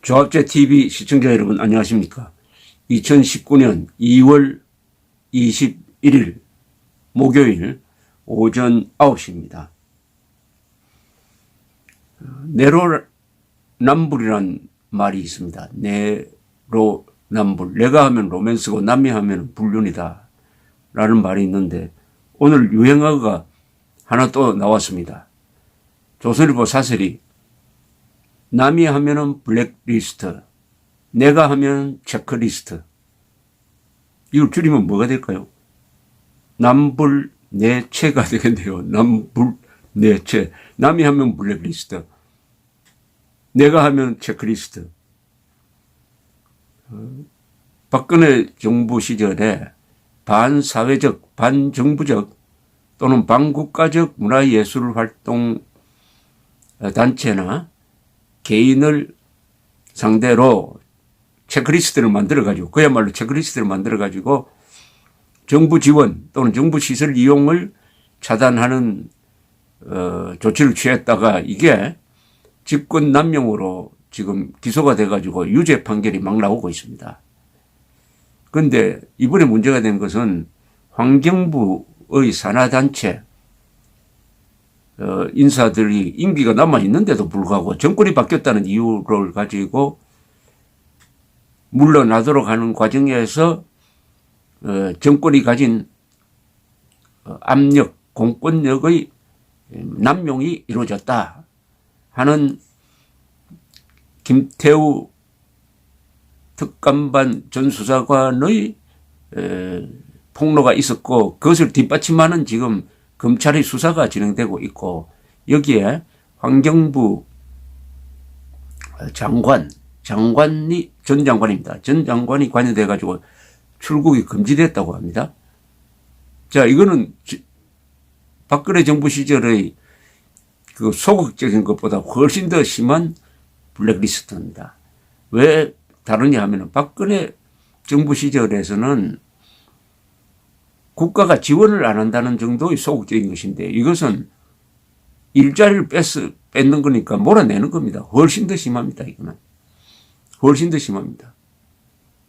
조합제 TV 시청자 여러분 안녕하십니까. 2019년 2월 21일 목요일 오전 9시입니다. 내로남불이란 말이 있습니다. 내로남불. 내가 하면 로맨스고 남이 하면 불륜이다 라는 말이 있는데 오늘 유행어가 하나 또 나왔습니다. 조선일보 사설이 남이 하면은 블랙리스트, 내가 하면 체크리스트. 이걸 줄이면 뭐가 될까요? 남불내체가 되겠네요. 남불내체. 남이 하면 블랙리스트, 내가 하면 체크리스트. 박근혜 정부 시절에 반사회적, 반정부적 또는 반국가적 문화예술활동 단체나 개인을 상대로 체크리스트를 만들어가지고, 그야말로 체크리스트를 만들어가지고 정부 지원 또는 정부 시설 이용을 차단하는 조치를 취했다가 이게 직권남용으로 지금 기소가 돼가지고 유죄 판결이 막 나오고 있습니다. 그런데 이번에 문제가 된 것은 환경부의 산하단체 인사들이 임기가 남아있는데도 불구하고 정권이 바뀌었다는 이유를 가지고 물러나도록 하는 과정에서 정권이 가진 압력, 공권력의 남용이 이루어졌다 하는 김태우 특감반 전 수사관의 폭로가 있었고, 그것을 뒷받침하는 지금 검찰의 수사가 진행되고 있고, 여기에 환경부 전 장관입니다. 전 장관이 관여돼 가지고 출국이 금지됐다고 합니다. 자, 이거는 박근혜 정부 시절의 그 소극적인 것보다 훨씬 더 심한 블랙리스트입니다. 왜 다르냐 하면은 박근혜 정부 시절에서는 국가가 지원을 안 한다는 정도의 소극적인 것인데, 이것은 일자리를 뺏는 거니까 몰아내는 겁니다. 훨씬 더 심합니다. 이거는 훨씬 더 심합니다.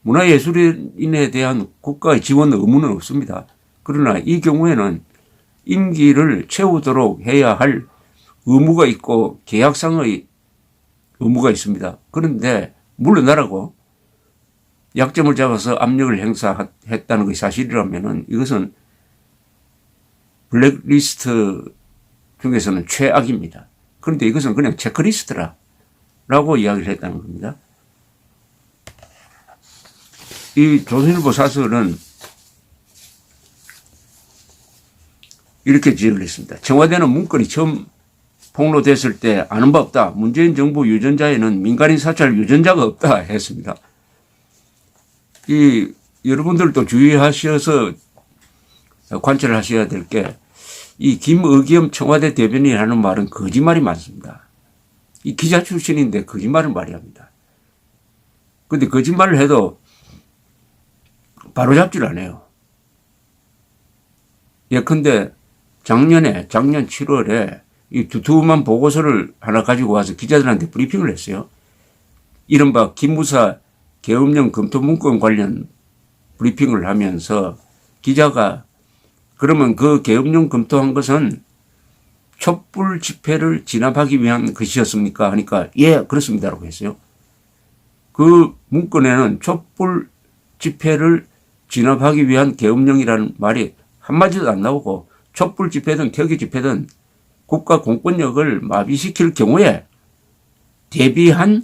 문화예술인에 대한 국가의 지원 의무는 없습니다. 그러나 이 경우에는 임기를 채우도록 해야 할 의무가 있고 계약상의 의무가 있습니다. 그런데 물러나라고 약점을 잡아서 압력을 행사했다는 것이 사실이라면 이것은 블랙리스트 중에서는 최악입니다. 그런데 이것은 그냥 체크리스트라고 이야기를 했다는 겁니다. 이 조선일보 사설은 이렇게 지적을 했습니다. 청와대는 문건이 처음 폭로됐을 때 아는 바 없다. 문재인 정부 유전자에는 민간인 사찰 유전자가 없다 했습니다. 여러분들도 주의하셔서 관찰을 하셔야 될 게, 이 김의겸 청와대 대변인이 하는 말은 거짓말이 많습니다. 이 기자 출신인데 거짓말을 많이 합니다. 그런데 거짓말을 해도 바로잡지를 않아요. 예컨대 작년 7월에 이 두툼한 보고서를 하나 가지고 와서 기자들한테 브리핑을 했어요. 이른바 기무사 계엄령 검토 문건 관련 브리핑을 하면서 기자가 그러면 그 계엄령 검토한 것은 촛불 집회를 진압하기 위한 것이었습니까? 하니까 예, 그렇습니다라고 했어요. 그 문건에는 촛불 집회를 진압하기 위한 계엄령이라는 말이 한마디도 안 나오고, 촛불 집회든 태극기 집회든 국가 공권력을 마비시킬 경우에 대비한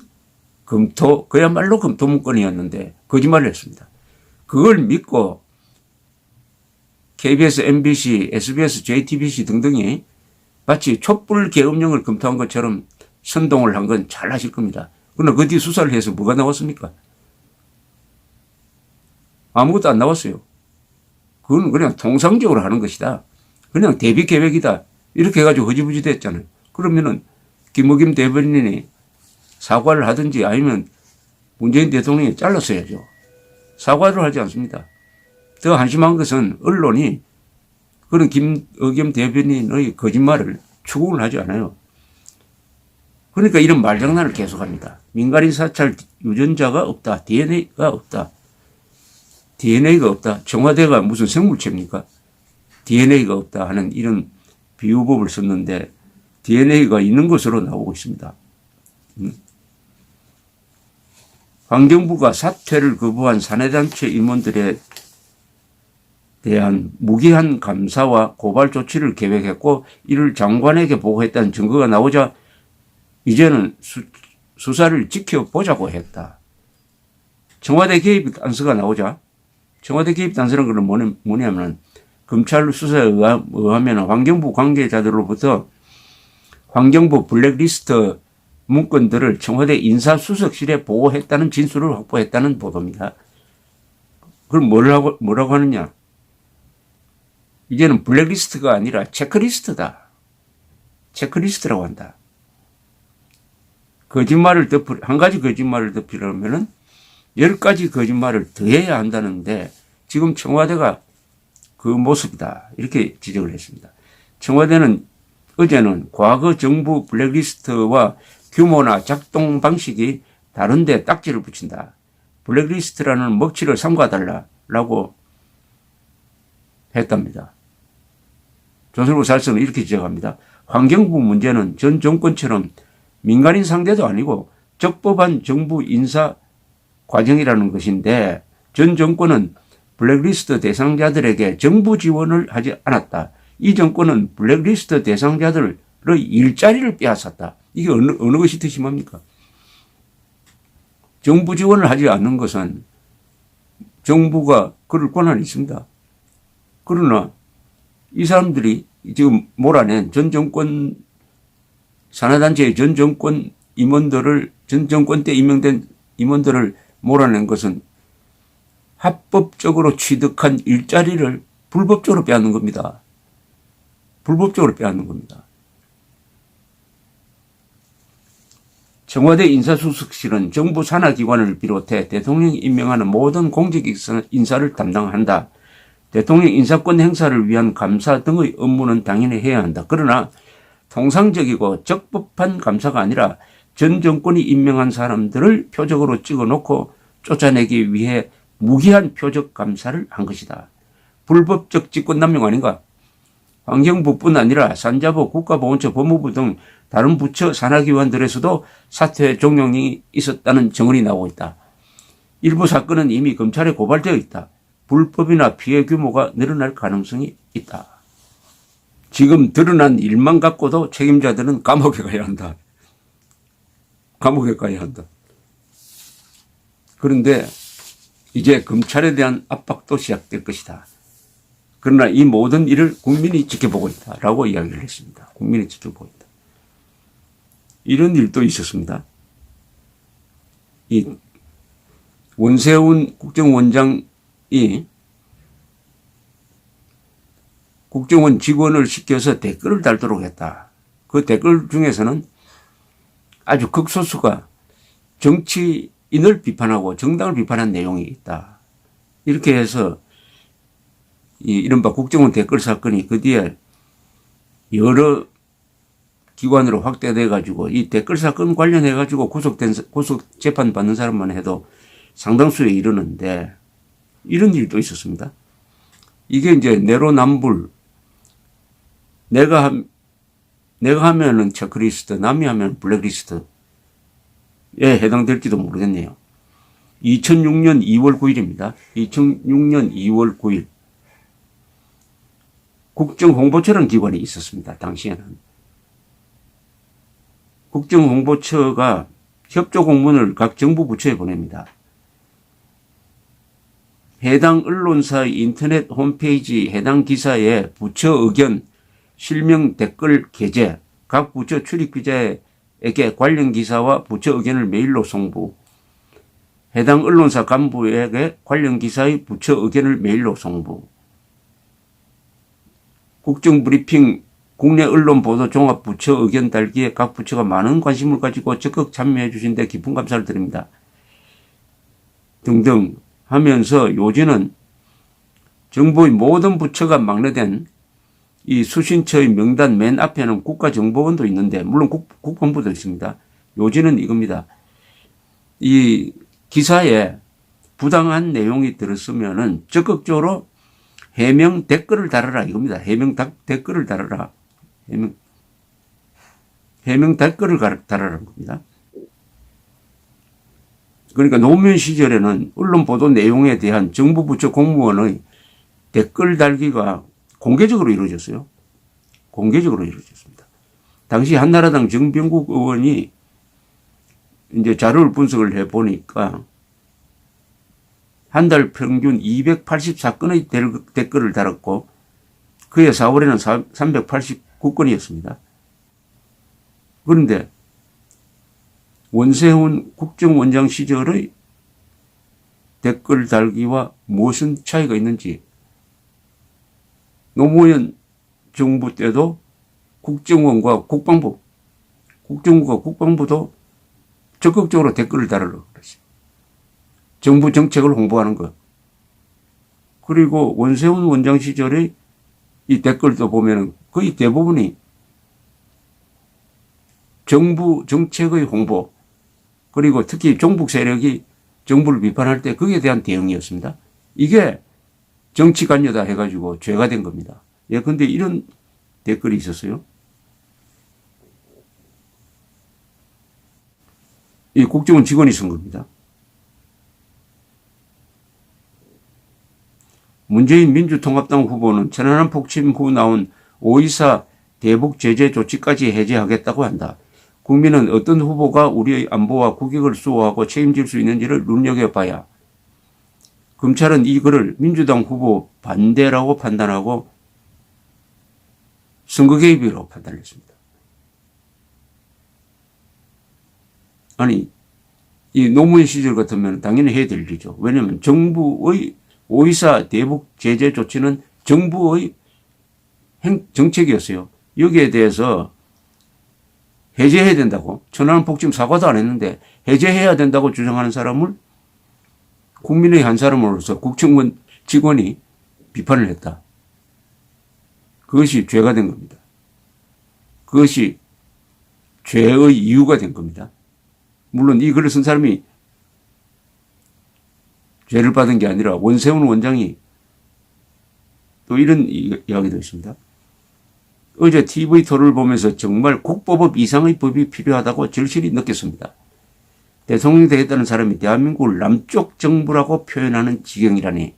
검토, 그야말로 검토 문건이었는데 거짓말을 했습니다. 그걸 믿고 KBS, MBC, SBS, JTBC 등등이 마치 촛불 계엄령을 검토한 것처럼 선동을 한 건 잘 아실 겁니다. 그러나 그 뒤 수사를 해서 뭐가 나왔습니까? 아무것도 안 나왔어요. 그건 그냥 통상적으로 하는 것이다. 그냥 대비 계획이다. 이렇게 해가지고 허지부지 됐잖아요. 그러면은 김의겸 대변인이 사과를 하든지 아니면 문재인 대통령이 잘랐어야죠. 사과를 하지 않습니다. 더 한심한 것은 언론이 그런 김의겸 대변인의 거짓말을 추궁을 하지 않아요. 그러니까 이런 말장난을 계속합니다. 민간인 사찰 유전자가 없다. DNA가 없다. DNA가 없다. 청와대가 무슨 생물체입니까? DNA가 없다 하는 이런 비유법을 썼는데 DNA가 있는 것으로 나오고 있습니다. 환경부가 사퇴를 거부한 사내단체 임원들에 대한 무기한 감사와 고발 조치를 계획했고 이를 장관에게 보고했다는 증거가 나오자 이제는 수사를 지켜보자고 했다. 청와대 개입 단서가 나오자 청와대 개입 단서라는 것은 뭐냐면 검찰 수사에 의하면 환경부 관계자들로부터 환경부 블랙리스트 문건들을 청와대 인사수석실에 보고했다는 진술을 확보했다는 보도입니다. 그럼 뭐라고 하느냐? 이제는 블랙리스트가 아니라 체크리스트다. 체크리스트라고 한다. 한 가지 거짓말을 덮으려면은 10가지 거짓말을 더해야 한다는데 지금 청와대가 그 모습이다. 이렇게 지적을 했습니다. 청와대는 어제는 과거 정부 블랙리스트와 규모나 작동 방식이 다른데 딱지를 붙인다. 블랙리스트라는 먹칠을 삼가달라라고 했답니다. 조선일보 사설은 이렇게 지적합니다. 환경부 문제는 전 정권처럼 민간인 상대도 아니고 적법한 정부 인사 과정이라는 것인데 전 정권은 블랙리스트 대상자들에게 정부 지원을 하지 않았다. 이 정권은 블랙리스트 대상자들의 일자리를 빼앗았다. 이게 어느 것이 더 심합니까? 정부 지원을 하지 않는 것은 정부가 그럴 권한이 있습니다. 그러나 이 사람들이 지금 몰아낸 전 정권 산하단체의 전 정권 임원들을 전 정권 때 임명된 임원들을 몰아낸 것은 합법적으로 취득한 일자리를 불법적으로 빼앗는 겁니다. 불법적으로 빼앗는 겁니다. 청와대 인사수석실은 정부 산하기관을 비롯해 대통령이 임명하는 모든 공직 인사를 담당한다. 대통령 인사권 행사를 위한 감사 등의 업무는 당연히 해야 한다. 그러나 통상적이고 적법한 감사가 아니라 전 정권이 임명한 사람들을 표적으로 찍어놓고 쫓아내기 위해 무기한 표적 감사를 한 것이다. 불법적 직권남용 아닌가? 환경부뿐 아니라 산자부, 국가보건처, 법무부 등 다른 부처 산하기관들에서도 사퇴 종용이 있었다는 증언이 나오고 있다. 일부 사건은 이미 검찰에 고발되어 있다. 불법이나 피해 규모가 늘어날 가능성이 있다. 지금 드러난 일만 갖고도 책임자들은 감옥에 가야 한다. 감옥에 가야 한다. 그런데 이제 검찰에 대한 압박도 시작될 것이다. 그러나 이 모든 일을 국민이 지켜보고 있다라고 이야기를 했습니다. 국민이 지켜보고 있다. 이런 일도 있었습니다. 이 원세훈 국정원장이 국정원 직원을 시켜서 댓글을 달도록 했다. 그 댓글 중에서는 아주 극소수가 정치인을 비판하고 정당을 비판한 내용이 있다. 이렇게 해서 이른바 국정원 댓글 사건이 그 뒤에 여러 기관으로 확대돼 가지고 이 댓글 사건 관련해 가지고 구속 재판 받는 사람만 해도 상당수에 이르는데 이런 일도 있었습니다. 이게 이제 내로남불. 내가 하면은 체크리스트, 남이 하면 블랙리스트에 해당될지도 모르겠네요. 2006년 2월 9일입니다. 2006년 2월 9일. 국정홍보처라는 기관이 있었습니다. 당시에는. 국정홍보처가 협조 공문을 각 정부 부처에 보냅니다. 해당 언론사의 인터넷 홈페이지 해당 기사에 부처 의견, 실명 댓글 게재, 각 부처 출입 기자에게 관련 기사와 부처 의견을 메일로 송부, 해당 언론사 간부에게 관련 기사의 부처 의견을 메일로 송부, 국정브리핑 국내 언론 보도 종합 부처 의견 달기에 각 부처가 많은 관심을 가지고 적극 참여해 주신 데 깊은 감사를 드립니다. 등등 하면서 요지는 정부의 모든 부처가 막내된 이 수신처의 명단 맨 앞에는 국가정보원도 있는데 물론 국방부도 있습니다. 요지는 이겁니다. 이 기사에 부당한 내용이 들었으면은 적극적으로 해명 댓글을 달아라 이겁니다. 해명 댓글을 달아라. 해명 댓글을 달아라는 겁니다. 그러니까 노무현 시절에는 언론 보도 내용에 대한 정부 부처 공무원의 댓글 달기가 공개적으로 이루어졌어요. 공개적으로 이루어졌습니다. 당시 한나라당 정병국 의원이 이제 자료를 분석을 해 보니까 한 달 평균 284건의 댓글을 달았고 그해 4월에는 389건이었습니다. 그런데 원세훈 국정원장 시절의 댓글 달기와 무슨 차이가 있는지 노무현 정부 때도 국정원과 국방부도 적극적으로 댓글을 달으려고 그랬어요. 정부 정책을 홍보하는 것. 그리고 원세훈 원장 시절의 이 댓글도 보면은 거의 대부분이 정부 정책의 홍보, 그리고 특히 종북 세력이 정부를 비판할 때 거기에 대한 대응이었습니다. 이게 정치관여다 해가지고 죄가 된 겁니다. 예컨대 이런 댓글이 있었어요. 이 국정원 직원이 쓴 겁니다. 문재인 민주통합당 후보는 천안함 폭침 후 나온 5.24 대북 제재 조치까지 해제하겠다고 한다. 국민은 어떤 후보가 우리의 안보와 국익을 수호하고 책임질 수 있는지를 눈여겨봐야. 검찰은 이 글을 민주당 후보 반대라고 판단하고 선거 개입이라고 판단했습니다. 아니, 이 노무현 시절 같으면 당연히 해야 될 일이죠. 왜냐하면 정부의 5.24 대북 제재 조치는 정부의 정책이었어요. 여기에 대해서 해제해야 된다고, 천안함 폭침 사과도 안 했는데 해제해야 된다고 주장하는 사람을 국민의 한 사람으로서 국정원 직원이 비판을 했다. 그것이 죄가 된 겁니다. 그것이 죄의 이유가 된 겁니다. 물론 이 글을 쓴 사람이 죄를 받은 게 아니라 원세훈 원장이 또 이런 이야기도 있습니다. 어제 TV 토론을 보면서 정말 국보법 이상의 법이 필요하다고 절실히 느꼈습니다. 대통령이 되겠다는 사람이 대한민국을 남쪽 정부라고 표현하는 지경이라니.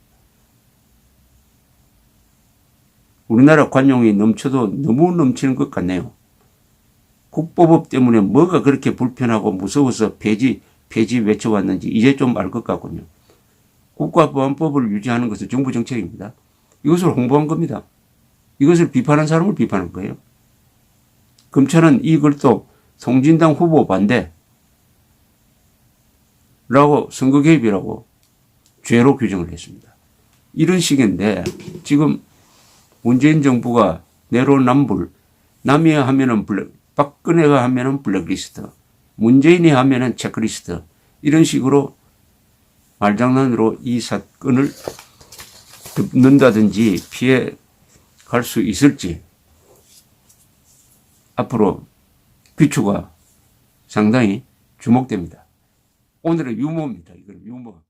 우리나라 관용이 넘쳐도 너무 넘치는 것 같네요. 국보법 때문에 뭐가 그렇게 불편하고 무서워서 폐지 외쳐왔는지 이제 좀 알 것 같군요. 국가보안법을 유지하는 것은 정부 정책입니다. 이것을 홍보한 겁니다. 이것을 비판한 사람을 비판한 거예요. 검찰은 이 글도 송진당 후보 반대라고 선거 개입이라고 죄로 규정을 했습니다. 이런 식인데 지금 문재인 정부가 내로남불, 남이 하면은 박근혜가 하면은 블랙리스트, 문재인이 하면은 체크리스트, 이런 식으로 말장난으로 이 사건을 덮는다든지 피해 갈 수 있을지 앞으로 귀추가 상당히 주목됩니다. 오늘은 유머입니다. 이건 유머.